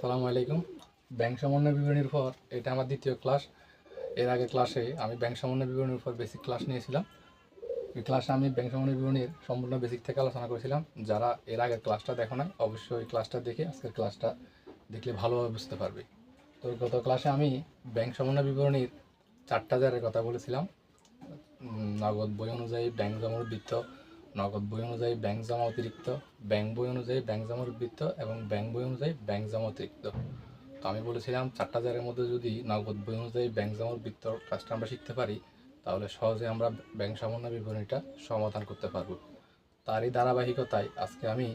আসসালামু আলাইকুম। ব্যাংক সমন্বয় বিবরণীর উপর এটা আমার দ্বিতীয় ক্লাস। এর আগে ক্লাসে আমি ব্যাংক সমন্বয় বিবরণীর উপর বেসিক ক্লাস নিয়েছিলাম। এই ক্লাসে আমি ব্যাংক সমন্বয় বিবরণীর সম্পূর্ণ বেসিক থেকে আলোচনা করেছিলাম। যারা এর আগের ক্লাসটা দেখো না, অবশ্যই ওই ক্লাসটা দেখে আজকের ক্লাসটা দেখলে ভালোভাবে বুঝতে পারবে। তো গত ক্লাসে আমি ব্যাংক সমন্বয় বিবরণীর 4টা জারের কথা বলেছিলাম। নগদ বই অনুযায়ী ব্যাংক জমা উদ্বৃত্ত, নগদ বই অনুযায়ী ব্যাংক জমা অতিরিক্ত, ব্যাংক বই অনুযায়ী ব্যাংক জমা উদ্বৃত্ত এবং ব্যাংক বই অনুযায়ী ব্যাংক জমা অতিরিক্ত। তো আমি বলেছিলাম 4টা জারের মধ্যে যদি নগদ বই অনুযায়ী ব্যাংক জমা উদ্বৃত্ত কাজটা আমরা শিখতে পারি, তাহলে সহজে আমরা ব্যাংক সমন্বয় বিবরণীটা সমাধান করতে পারবো। তারই ধারাবাহিকতায় আজকে আমি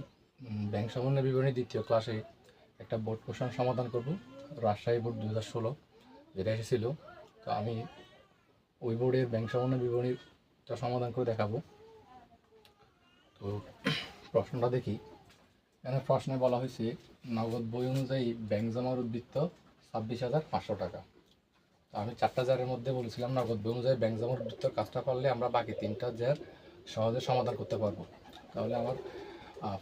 ব্যাংক সমন্বয় বিবরণী দ্বিতীয় ক্লাসে একটা বোর্ড কোশ্চেন সমাধান করব, রাজশাহী বোর্ড 2016 যেটা এসেছিল। তো আমি ওই বোর্ডের ব্যাংক সমন্বয় বিবরণীটা সমাধান করে দেখাবো। তো প্রশ্নটা দেখি। এখানে প্রশ্নে বলা হয়েছে নগদ বই অনুযায়ী ব্যাংক জমার উদ্বৃত্ত 26,500 টাকা। তো আমি 4টা জারের মধ্যে বলেছিলাম নগদ বই অনুযায়ী ব্যাংক জমার উদ্বৃত্তর কাজটা করলে আমরা বাকি 3টা জার সহজে সমাধান করতে পারবো। তাহলে আমার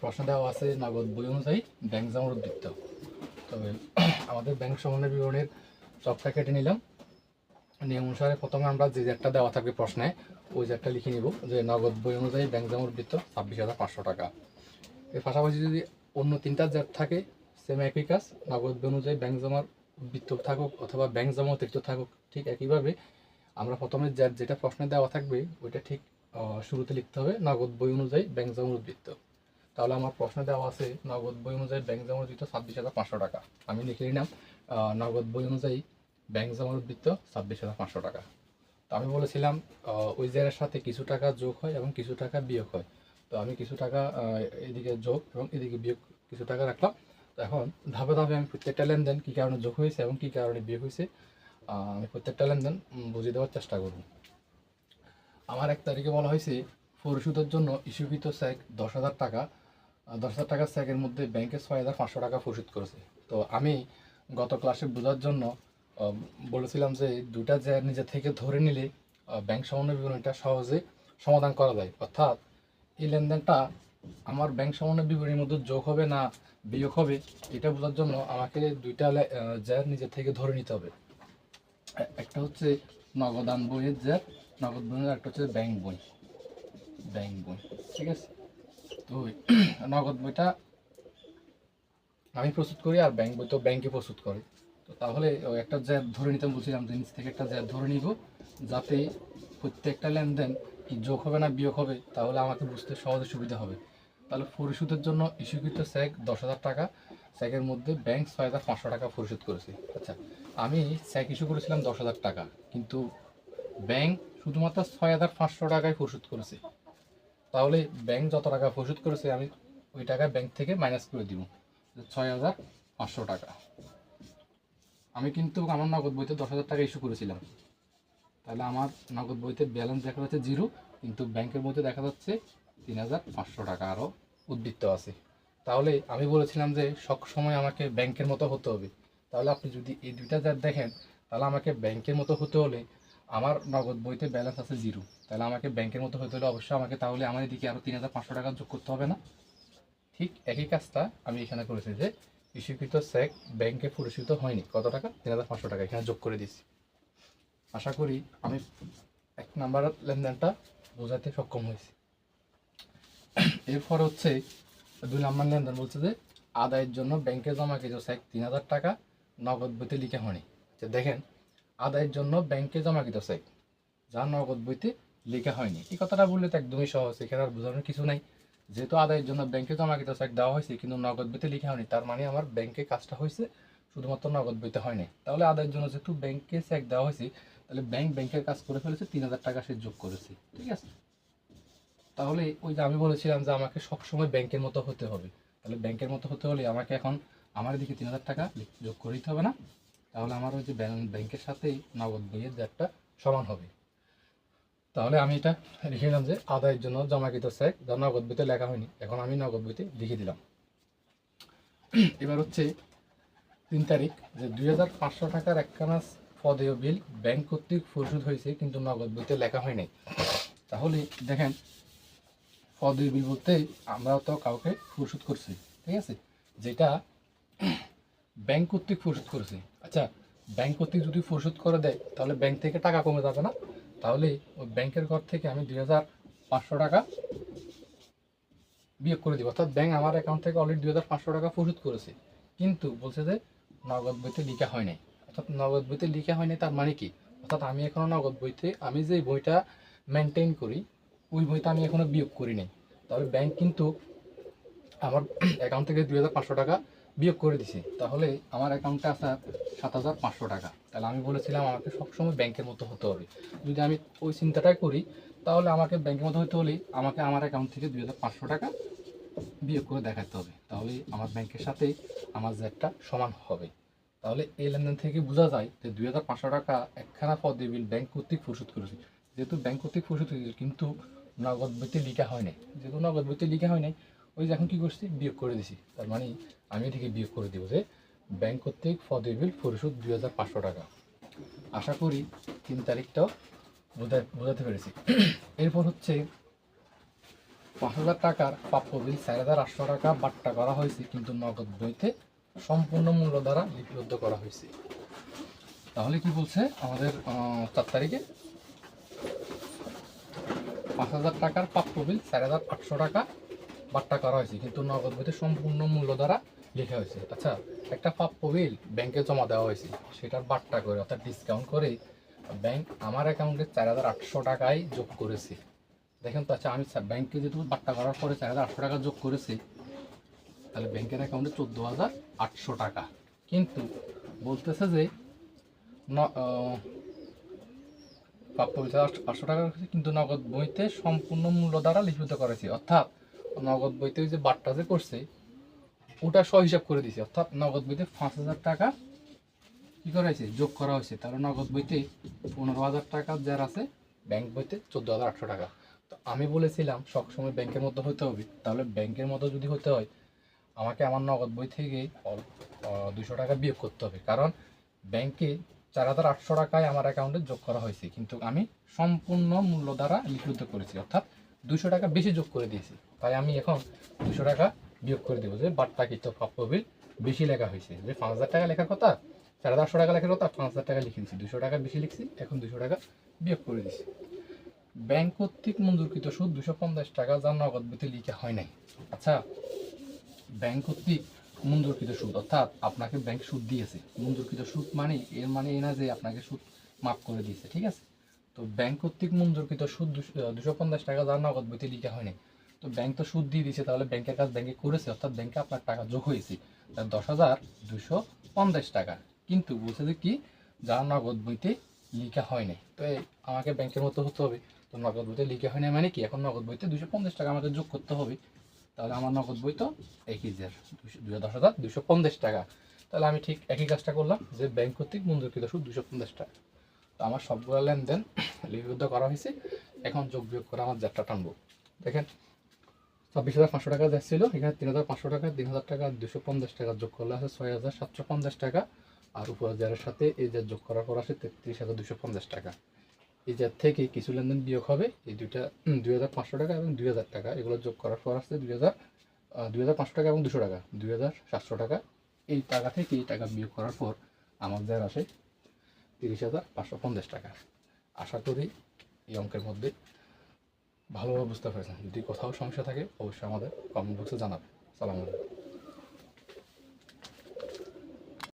প্রশ্ন দেওয়া আছে নগদ বই অনুযায়ী ব্যাংক জমার উদ্বৃত্ত। তবে আমাদের ব্যাংক সমন্বয় বিবরণীর চকটা কেটে নিলাম। নিয়ম অনুসারে প্রথমে আমরা যে জারটা দেওয়া থাকবে প্রশ্নে ওই জারটা লিখে নিব যে নগদ বই অনুযায়ী ব্যাংক জমার উদ্বৃত্ত 26,500 টাকা। এর পাশাপাশি যদি অন্য 3টা জার থাকে সেম একই কাজ, নগদ বই অনুযায়ী ব্যাংক জমার উদ্বৃত্ত থাকুক অথবা ব্যাংক জমা অতিরিক্ত থাকুক, ঠিক একইভাবে আমরা প্রথমে জার যেটা প্রশ্নে দেওয়া থাকবে ওইটা ঠিক শুরুতে লিখতে হবে নগদ বই অনুযায়ী ব্যাংক জমার উদ্বৃত্ত। তাহলে আমার প্রশ্নে দেওয়া আছে নগদ বই অনুযায়ী ব্যাংক জমার উদ্বৃত্ত 26,500 টাকা। আমি লিখে নিলাম নগদ বই অনুযায়ী ব্যাংক জমার উদ্বৃত্ত 26,500 টাকা। তো আমি বলেছিলাম ওই জায়গার সাথে কিছু টাকা যোগ হয় এবং কিছু টাকা বিয়োগ হয়। তো আমি কিছু টাকা এদিকে যোগ এবং এদিকে বিয়োগ কিছু টাকা রাখলাম। তো এখন ধাপে ধাপে আমি প্রত্যেকটা লেনদেন কী কারণে যোগ হয়েছে এবং কী কারণে বিয়োগ হয়েছে আমি প্রত্যেকটা লেনদেন বুঝিয়ে দেওয়ার চেষ্টা করব। আমার 1 তারিখে বলা হয়েছে পরিশোধের জন্য ইস্যুকৃত চেক 10,000 টাকা। 10,000 টাকার চেকের মধ্যে ব্যাংকে 6,500 টাকা পরিশোধ করেছে। তো আমি গত ক্লাসে বোঝার জন্য বলেছিলাম যে দুটা জায়গা নিজে থেকে ধরে নিলে ব্যাংক সমন্বয় বিবরণীটা সহজে সমাধান করা যায়। অর্থাৎ এই লেনদেনটা আমার ব্যাংক সমন্বয় বিবরণীর মধ্যে যোগ হবে না বিয়োগ হবে, এটা বোঝার জন্য আমাকে দুইটা জায়গা নিজে থেকে ধরে নিতে হবে। একটা হচ্ছে নগদান বইয়ের জায়গা, নগদ বই, একটা হচ্ছে ব্যাংক বই। ঠিক আছে। তো নগদ বইটা আমি প্রস্তুত করি আর ব্যাংক বই তো ব্যাংকে প্রস্তুত করে। তো তাহলে ওই একটা জ্যাব ধরে নিতে বলছিলাম যে নিচ থেকে একটা জ্যাব ধরে নিব, যাতে প্রত্যেকটা লেনদেন কি যোগ হবে না বিয়োগ হবে, তাহলে আমাকে বুঝতে সহজে সুবিধা হবে। তাহলে পরিশোধের জন্য ইস্যুকৃত চেক 10,000 টাকা, চেকের মধ্যে ব্যাংক 6,500 টাকা পরিশোধ করেছে। আচ্ছা, আমি চেক ইস্যু করেছিলাম 10,000 টাকা, কিন্তু ব্যাংক শুধুমাত্র 6,500 টাকায় পরিশোধ করেছে। তাহলে ব্যাংক যত টাকা পরিশোধ করেছে আমি ওই টাকা ব্যাংক থেকে মাইনাস করে দিব 6,500 টাকা। আমি কিন্তু আমার নগদ বইতে 10,000 টাকা ইস্যু করেছিলাম। তাহলে আমার নগদ বইতে ব্যালেন্স দেখা যাচ্ছে 0, কিন্তু ব্যাংকের মধ্যে দেখা যাচ্ছে 3,500 টাকা আরও উদ্বৃত্ত আছে। তাহলে আমি বলেছিলাম যে সব সময় আমাকে ব্যাংকের মতো হতে হবে। তাহলে আপনি যদি এই দুইটা জার দেখেন, তাহলে আমাকে ব্যাংকের মতো হতে হলে আমার নগদ বইতে ব্যালেন্স আছে 0, তাহলে আমাকে ব্যাংকের মতো হতে হলে অবশ্যই আমাকে তাহলে আমার এদিকে আরও 3,500 টাকা যোগ করতে হবে না? ঠিক একই কাজটা আমি এখানে করেছি যে ইস্যুকৃত চেক ব্যাংকে পরিশোধিত হয়নি, কত টাকা? 3,500 টাকা এখানে যোগ করে দিচ্ছি। আশা করি আমি 1 নাম্বার লেনদেনটা বোঝাতে সক্ষম হয়েছি। এরপর হচ্ছে 2 নাম্বার লেনদেন বলছে যে আদায়ের জন্য ব্যাংকে জমাকৃত চেক 3,000 টাকা নগদ বইতে লিখে হয়নি। দেখেন, আদায়ের জন্য ব্যাংকে জমাকৃত চেক যা নগদ বইতে লেখা হয়নি, এই কথাটা বললে তো একদমই সহজ, এখানে আর বোঝানোর কিছু নাই। যেহেতু আদায়ের জন্য ব্যাংকে জমাকৃত চেক দেওয়া হয়েছে কিন্তু নগদ বইতে লেখা হয়নি, তার মানে আমার ব্যাংকে কাজটা হয়েছে শুধুমাত্র নগদ বইতে হয়নি। তাহলে আদায়ের জন্য যেহেতু ব্যাংকে চেক দেওয়া হয়েছে, তাহলে ব্যাংকের কাজ করে ফেলেছে, 3,000 টাকা সে যোগ করেছে। ঠিক আছে। তাহলে ওই যে আমি বলেছিলাম যে আমাকে সবসময় ব্যাংকের মতো হতে হবে, তাহলে ব্যাংকের মতো হতে হলে আমাকে এখন আমার দিকে 3,000 টাকা যোগ করে দিতে হবে না? তাহলে আমার ওই যে ব্যাংকের সাথেই নগদ বইয়ের জারটা সমান হবে। তাহলে আমি এটা লিখে নিলাম যে আদায়ের জন্য জমাকৃত চেক যা নগদ বইতে লেখা হয়নি, এখন আমি নগদ বইতে লিখে দিলাম। এবার হচ্ছে 3 তারিখ যে 2,500 টাকার একখানা পদেয় বিল ব্যাংক কর্তৃক পরিশোধ হয়েছে কিন্তু নগদ বইতে লেখা হয়নি। তাহলে দেখেন, পদেয় বিল বলতে আমরা তো কাউকে পরিশোধ করছি, ঠিক আছে, যেটা ব্যাংক কর্তৃক পরিশোধ করেছি। আচ্ছা, ব্যাংক কর্তৃক যদি পরিশোধ করে দেয় তাহলে ব্যাংক থেকে টাকা কমে যাবে না? তাহলে ওই ব্যাংকের ঘর থেকে আমি 2,500 টাকা বিয়োগ করে দিব। অর্থাৎ ব্যাংক আমার অ্যাকাউন্ট থেকে অলরেডি 2,500 টাকা পরিশোধ করেছে, কিন্তু বলছে যে নগদ বইতে লিখা হয় নাই। অর্থাৎ নগদ বইতে লিখা হয় নাই তার মানে কি? অর্থাৎ আমি এখনও নগদ বইতে আমি যে বইটা মেনটেন করি ওই বইটা আমি এখনও বিয়োগ করি নাই। তবে ব্যাংক কিন্তু আমার অ্যাকাউন্ট থেকে 2,500 টাকা বিয়োগ করে দিছি। তাহলে আমার অ্যাকাউন্টে আছে 7,500 টাকা। তাহলে আমি বলেছিলাম আমাকে সবসময় ব্যাংকের মতো হতে হবে। যদি আমি ওই চিন্তাটাই করি তাহলে আমাকে ব্যাংকের মতো হতে হলে আমাকে আমার অ্যাকাউন্ট থেকে 2,500 টাকা বিয়োগ করে দেখাতে হবে। তাহলে আমার ব্যাংকের সাথে আমার জেডটা সমান হবে। তাহলে এই লেনদেন থেকে বোঝা যায় যে 2,500 টাকা একখানা পদে বিল ব্যাংক কর্তৃক পরিশোধ করেছি। যেহেতু ব্যাংক কর্তৃক পরিশোধ হয়েছে কিন্তু নগদ বইতে লিখা হয় নাই, যেহেতু নগদ বইতে লিখা হয় নাই ওই যে এখন কী করছি বিয়োগ করে দিছি। তার মানে আমি এদিকে বিয়োগ করে দিব যে ব্যাংক কর্তৃক পদে বিল পরিশোধ 2,500 টাকা। আশা করি 3 তারিখটাও বোঝাতে পেরেছি। এরপর হচ্ছে 5,000 টাকার প্রাপ্য বিল 4,800 টাকা বাট্টা করা হয়েছে, কিন্তু নগদ বইতে সম্পূর্ণ মূল্য দ্বারা লিপিবদ্ধ করা হয়েছে। তাহলে কি বলছে আমাদের 4 তারিখে 5,000 টাকার প্রাপ্য বিল 4,800 টাকা বাট্টা করা হয়েছে, কিন্তু নগদ বইতে সম্পূর্ণ মূল্য দ্বারা লেখা হয়েছে। আচ্ছা, একটা প্রাপ্য বিল ব্যাংকে জমা দেওয়া হয়েছে, সেটার বাট্টা করে অর্থাৎ ডিসকাউন্ট করে ব্যাংক আমার অ্যাকাউন্টে 4,800 টাকায় যোগ করেছে। দেখেন তো, আচ্ছা আমি ব্যাংকে যেহেতু বাট্টা করার পরে 4,800 টাকা যোগ করেছি, তাহলে ব্যাংকের অ্যাকাউন্টে 14,800 টাকা। কিন্তু বলতেছে যে প্রাপ্য বিল 800 টাকা রেখেছে, কিন্তু নগদ বইতে সম্পূর্ণ মূল্য দ্বারা লিপিবদ্ধ করেছি। অর্থাৎ নগদ বইতে যে বাট্টা যে করছে ওটা সহিসাব করে দিছে। অর্থাৎ নগদ বইতে 5,000 টাকা কী করা হয়েছে যোগ করা হয়েছে। তাহলে নগদ বইতে 15,000 টাকা যার আছে, ব্যাংক বইতে 14,800 টাকা। তো আমি বলেছিলাম সবসময় ব্যাংকের মতো হতে হবে। তাহলে ব্যাংকের মতো যদি হতে হয় আমাকে আমার নগদ বই থেকে 200 টাকা বিয়োগ করতে হবে, কারণ ব্যাংকে 4,800 টাকায় আমার অ্যাকাউন্টে যোগ করা হয়েছে, কিন্তু আমি সম্পূর্ণ মূল্য দ্বারা লিপিবদ্ধ করেছি। অর্থাৎ 200 টাকা বেশি যোগ করে দিয়েছি। তাই আমি এখন 200 টাকা বিয়োগ করে দেবো যে বাট্টাকৃত প্রাপ্য বিল বেশি লেখা হয়েছে। যে 5,000 টাকা লেখার কথা 4,800 টাকা লেখার কথা 5,000 টাকা লিখে দিচ্ছি, 200 টাকা বেশি লিখছি, এখন 200 টাকা বিয়োগ করে দিচ্ছি। ব্যাংক কর্তৃক মঞ্জুরকৃত সুদ 250 টাকা, যা নগদ বইতে লিখা হয় নাই। আচ্ছা, ব্যাংক কর্তৃক মঞ্জুরকৃত সুদ অর্থাৎ আপনাকে ব্যাংক সুদ দিয়েছে। মঞ্জুরকৃত সুদ মানে এর মানে এই না যে আপনাকে সুদ মাফ করে দিয়েছে, ঠিক আছে? তো ব্যাংক কর্তৃক মঞ্জুরকৃত সুদ 250 টাকা, যা নগদ বইতে লিখা হয় নাই। তো ব্যাংক তো সুদ দিয়ে দিয়েছে, তাহলে ব্যাংকের কাজ ব্যাংকে করেছে, অর্থাৎ ব্যাংকে আপনার টাকা যোগ হয়েছে 10,250 টাকা। কিন্তু বলছে যে কি, যা নগদ বইতে লিখা হয় নাই। তো আমাকে ব্যাংকের মতো হতে হবে। তো নগদ বইতে লিখা হয় নাই মানে কি, এখন নগদ বইতে 250 টাকা আমাকে যোগ করতে হবে। তাহলে আমার নগদ বই তো 10,250 টাকা। তাহলে আমি ঠিক একই কাজটা করলাম যে ব্যাংক কর্তৃক মঞ্জুরকৃত সুদ 250 টাকা। তো আমার সবগুলো লেনদেন লিপিবদ্ধ করা হয়েছে। এখন যোগ বিয়োগ করে আমার যাত্রা টানবো। দেখেন 26,500 টাকা যাচ্ছিল, এখানে 3,500 টাকা, 3,000 টাকা, 250 টাকা যোগ করলে আছে 6,750 টাকা। আর উপর যারের সাথে এই যে যোগ করার পর আসে 33,250 টাকা। এই যে থেকে কিছু লেনদেন বিয়োগ হবে, এই দুইটা 2,500 টাকা এবং 2,000 টাকা, এগুলো যোগ করার পর আসছে 2,500 টাকা এবং 200 টাকা, 2,700 টাকা। এই টাকা থেকে এই টাকা বিয়োগ করার পর আমাদের আসে 30,550 টাকা। আশা করি এই অঙ্কের মধ্যে ভালোভাবে বুঝতে পেরেছেন। যদি কোথাও সমস্যা থাকে অবশ্যই আমাদের কমেন্ট বক্সে জানাবেন। সালাম আলাইকুম।